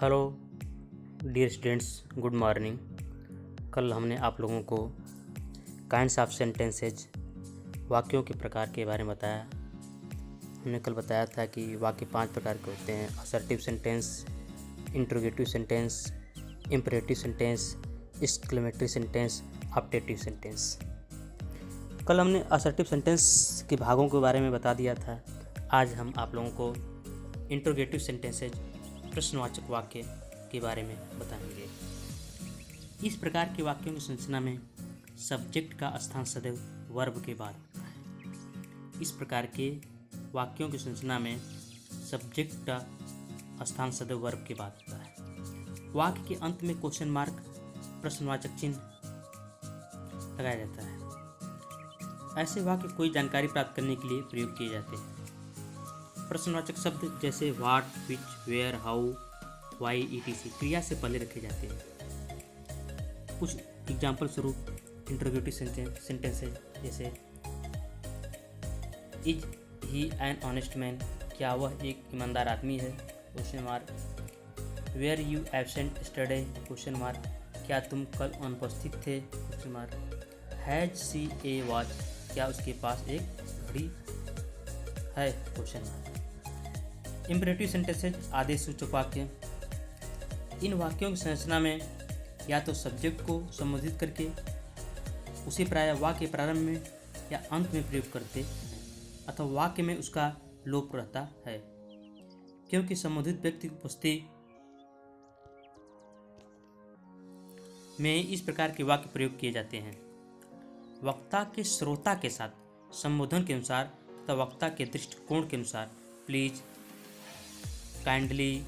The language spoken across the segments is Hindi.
Hello dear students, good morning. कल हमने आप लोगों को काइंड्स ऑफ सेंटेंसेज, वाक्यों के प्रकार के बारे में बताया। हमने कल बताया था कि वाक्य 5 प्रकार के होते हैं: assertive sentence, interrogative sentence, imperative sentence, exclamatory sentence, optative sentence. कल हमने असर्टिव सेंटेंस के भागों के बारे में बता दिया था। आज हम आप लोगों को इंट्रोगेटिव सेंटेंसेज, प्रश्नवाचक वाक्य के बारे में बताएंगे। इस प्रकार के वाक्यों की संरचना में सब्जेक्ट का स्थान सदैव वर्ब के बाद होता है। इस प्रकार के वाक्यों की संरचना में सब्जेक्ट का स्थान सदैव वर्ब के बाद होता है। वाक्य के अंत में क्वेश्चन मार्क, प्रश्नवाचक चिन्ह लगाया जाता है। ऐसे वाक्य कोई जानकारी प्राप्त करने के लिए प्रयोग किए जाते हैं। प्रश्नवाचक शब्द जैसे what, which, where, how, why, etc. क्रिया से पहले रखे जाते हैं। कुछ एग्जाम्पल स्वरूप इंट्रोगेटिव सेंटेंस है, जैसे is he an honest man, क्या वह एक ईमानदार आदमी है, question mark. Were you absent yesterday, question mark, क्या तुम कल अनुपस्थित थे, क्वेश्चन मार्क। हैज सी ए वॉच, क्या उसके पास एक घड़ी है, क्वेश्चन मार्क। इंपरेटिव सेंटेंसेज, आदेश सूचक वाक्य। इन वाक्यों की संरचना में या तो सब्जेक्ट को संबोधित करके उसे प्रायः वाक्य प्रारंभ में या अंत में प्रयोग करते हैं, अथवा वाक्य में उसका लोप रहता है, क्योंकि संबोधित व्यक्ति की उपस्थिति में इस प्रकार के वाक्य प्रयोग किए जाते हैं। वक्ता के श्रोता के साथ संबोधन के अनुसार तथा वक्ता के दृष्टिकोण के अनुसार प्लीज, काइंडली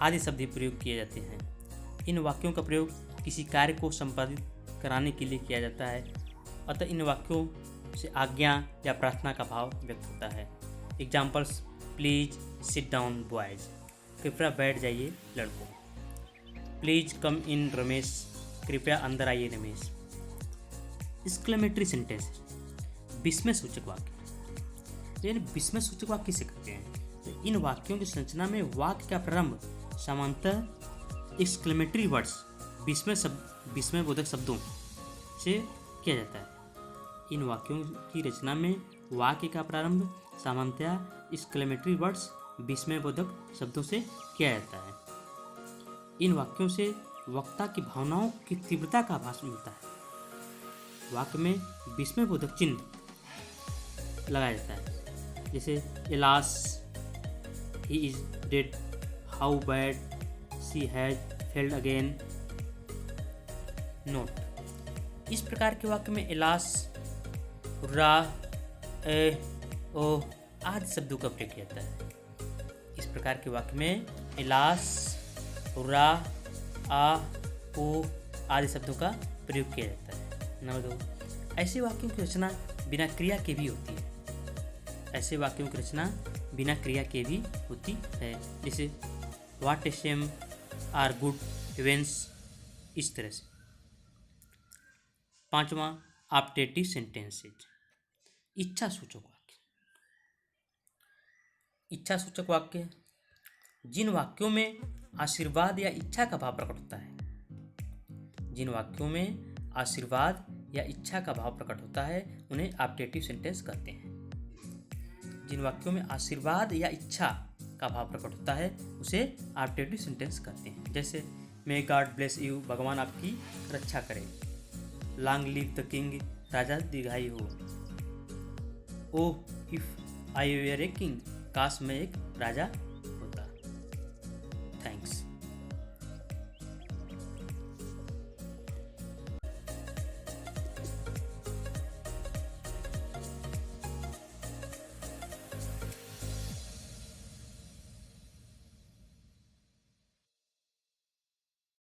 आदि शब्द प्रयोग किए जाते हैं। इन वाक्यों का प्रयोग किसी कार्य को संपादित कराने के लिए किया जाता है, अतः इन वाक्यों से आज्ञा या प्रार्थना का भाव व्यक्त होता है। Examples: please sit down boys, कृपया बैठ जाइए लड़कों। प्लीज कम इन रमेश, कृपया अंदर आइए रमेश। एक्सक्लेमेटरी सेंटेंस, विस्मय सूचक वाक्य। यानी विस्मय सूचक वाक्य किसे कहते हैं? तो इन वाक्यों की संरचना में वाक्य का प्रारंभ सामान्यतः एक्सक्लेमेटरी वर्ड्स, विस्मयबोधक शब्दों से किया जाता है। इन वाक्यों की रचना में वाक्य का प्रारंभ सामान्यतः एक्सक्लेमेटरी वर्ड्स, विस्मयबोधक शब्दों से किया जाता है। इन वाक्यों से वक्ता की भावनाओं की तीव्रता का आभास मिलता है। वाक्य में विस्मयबोधक चिन्ह लगाया जाता है, जैसे alas, he is dead, how bad, she has failed again, note. इस प्रकार के वाक्य में एलास, रा, ए, ओ आदि शब्दों का प्रयोग किया जाता है। इस प्रकार के वाक्य में एलास, रा, आ, ओ आदि शब्दों का प्रयोग किया जाता है। नंबर 2, ऐसे वाक्यों की रचना बिना क्रिया के भी होती है। ऐसे वाक्यों की रचना बिना क्रिया के भी होती है, जैसे what a shame or good events, इस तरह से। 5वां, ऑप्टेटिव सेंटेंसेज, इच्छा सूचक वाक्य। इच्छा सूचक वाक्य जिन वाक्यों में आशीर्वाद या इच्छा का भाव प्रकट होता है। जिन वाक्यों में आशीर्वाद या इच्छा का भाव प्रकट होता है उन्हें ऑप्टेटिव सेंटेंस कहते हैं। जिन वाक्यों में आशीर्वाद या इच्छा का भाव प्रकट होता है उसे ऑप्टेटिव सेंटेंस कहते हैं, जैसे मे गॉड ब्लेस यू, भगवान आपकी रक्षा करे। लॉन्ग लिव द किंग, राजा दीर्घायु हो। Oh if I were a king, काश मैं एक राजा